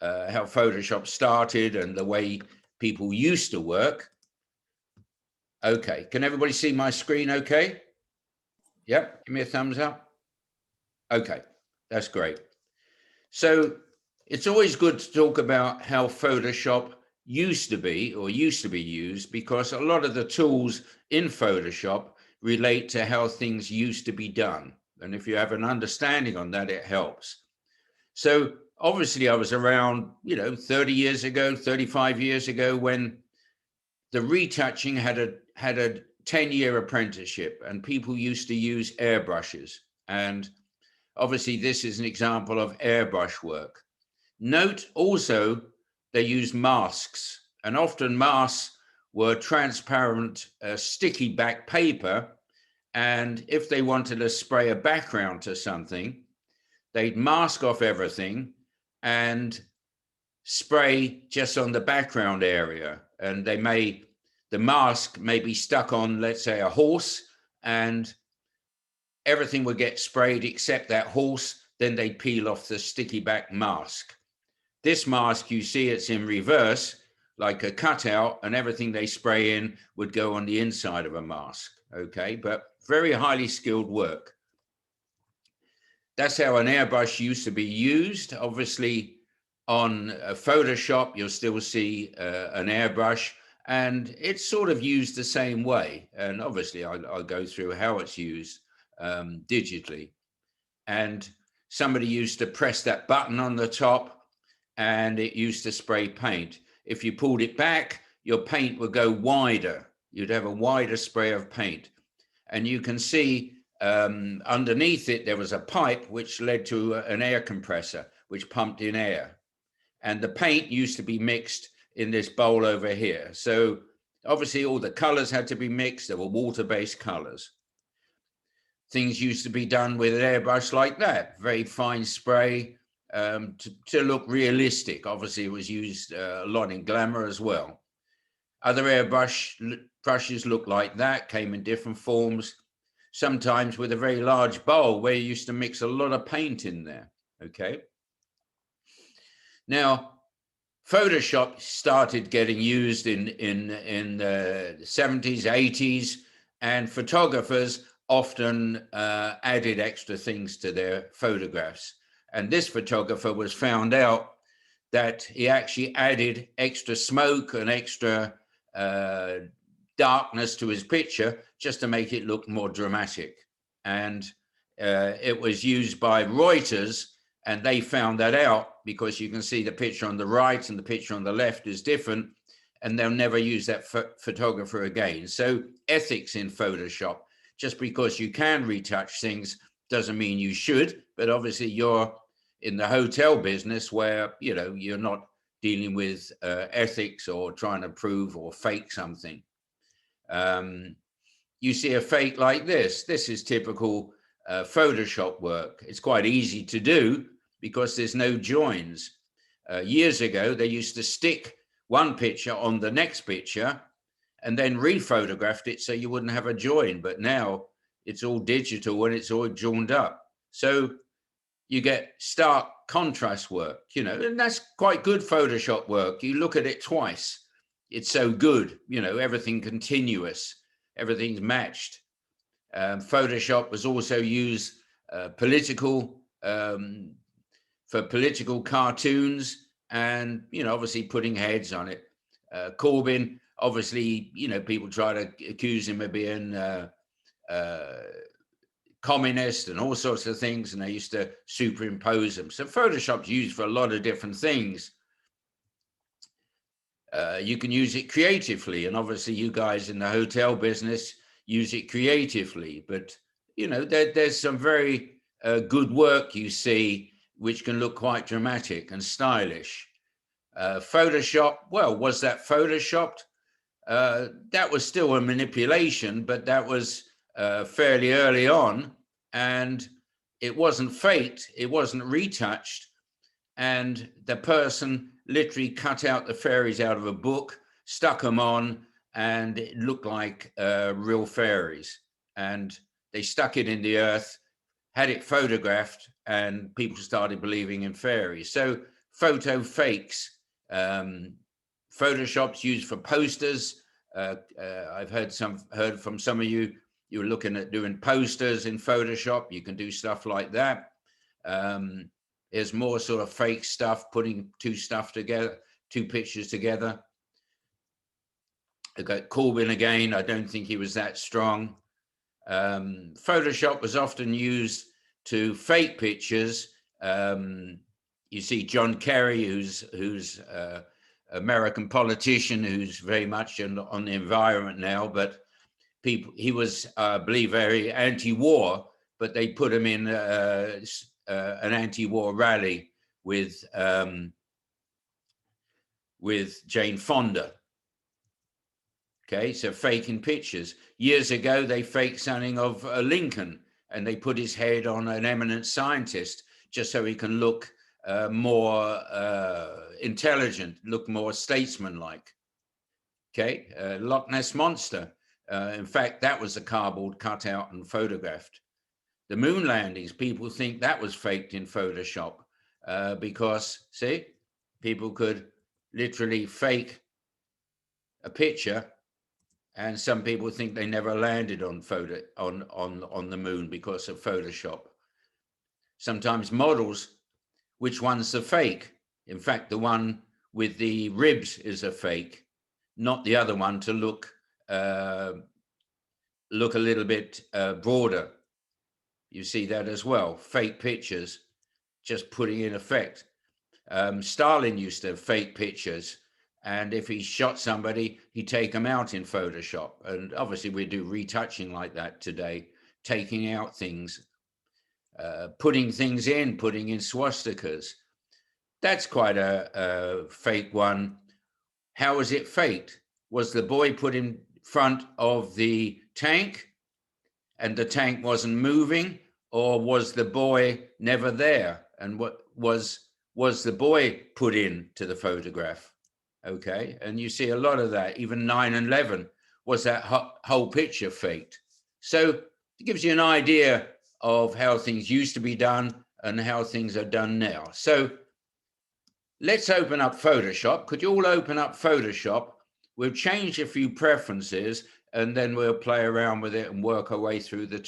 how Photoshop started and the way people used to work. Okay, can everybody see my screen okay? Yep, give me a thumbs up. Okay, that's great. So it's always good to talk about how Photoshop used to be or used to be used, because a lot of the tools in Photoshop relate to how things used to be done. And if you have an understanding on that, it helps. So obviously I was around, 30 years ago, 35 years ago, when the retouching had a 10-year apprenticeship, and people used to use airbrushes. And obviously this is an example of airbrush work. Note also they used masks, and often masks were transparent, sticky back paper. And if they wanted to spray a background to something, they'd mask off everything and spray just on the background area. And the mask may be stuck on, let's say, a horse, and everything would get sprayed except that horse. Then they'd peel off the sticky back mask. This mask, you see, it's in reverse, like a cutout, and everything they spray in would go on the inside of a mask. Okay, but very highly skilled work. That's how an airbrush used to be used. Obviously, on Photoshop, you'll still see an airbrush, and it's sort of used the same way. And obviously, I'll go through how it's used digitally. And somebody used to press that button on the top, and it used to spray paint. If you pulled it back, your paint would go wider. You'd have a wider spray of paint. And you can see underneath it, there was a pipe which led to an air compressor, which pumped in air. And the paint used to be mixed in this bowl over here. So obviously all the colors had to be mixed. There were water-based colors. Things used to be done with an airbrush like that, very fine spray, to look realistic. Obviously it was used a lot in glamour as well. Other brushes look like that, came in different forms, sometimes with a very large bowl where you used to mix a lot of paint in there. Okay. Now, Photoshop started getting used in the 70s, 80s, and photographers often added extra things to their photographs. And this photographer was found out that he actually added extra smoke and extra darkness to his picture just to make it look more dramatic. And it was used by Reuters, and they found that out because you can see the picture on the right and the picture on the left is different, and they'll never use that photographer again. So ethics in Photoshop, just because you can retouch things doesn't mean you should, but obviously you're in the hotel business where, you're not dealing with ethics or trying to prove or fake something. You see a fake like this. This is typical Photoshop work. It's quite easy to do because there's no joins. Years ago, they used to stick one picture on the next picture and then rephotographed it so you wouldn't have a join. But now it's all digital and it's all joined up. So you get stark contrast work, and that's quite good Photoshop work. You look at it twice. It's so good, everything continuous, everything's matched. Photoshop was also used for political cartoons and, obviously putting heads on it. Corbyn, obviously, people try to accuse him of being communist and all sorts of things, and they used to superimpose them. So Photoshop's used for a lot of different things. You can use it creatively, and obviously you guys in the hotel business use it creatively, but there's some very good work you see which can look quite dramatic and stylish. Photoshop, well, was that photoshopped? That was still a manipulation, but that was fairly early on, and it wasn't faked, it wasn't retouched, and the person literally cut out the fairies out of a book, stuck them on, and it looked like real fairies. And they stuck it in the earth, had it photographed, and people started believing in fairies. So photo fakes. Photoshop's used for posters. I've heard from some of you, you're looking at doing posters in Photoshop. You can do stuff like that. There's more sort of fake stuff, putting two pictures together. I got Corbin again. I don't think he was that strong. Photoshop was often used to fake pictures. You see John Kerry, who's American politician, who's very much on the environment now, but he was, I believe, very anti-war, but they put him in an anti-war rally with Jane Fonda. Okay, so faking pictures. Years ago, they faked something of Lincoln, and they put his head on an eminent scientist just so he can look more intelligent, look more statesman-like. Okay, Loch Ness Monster. In fact, that was a cardboard cut out and photographed. The moon landings, people think that was faked in Photoshop because, see, people could literally fake a picture, and some people think they never landed on the moon because of Photoshop. Sometimes models, which one's the fake? In fact, the one with the ribs is a fake, not the other one to look a little bit broader. You see that as well. Fake pictures, just putting in effect. Stalin used to have fake pictures, and if he shot somebody, he'd take them out in Photoshop. And obviously we do retouching like that today, taking out things, putting things in, putting in swastikas. That's quite a fake one. How was it faked? Was the boy put in front of the tank and the tank wasn't moving, or was the boy never there? And what was the boy put into the photograph? Okay, and you see a lot of that. Even 9/11, was that whole picture faked? So it gives you an idea of how things used to be done and how things are done now. So let's open up Photoshop. Could you all open up Photoshop? We'll change a few preferences, and then we'll play around with it and work our way through the tool.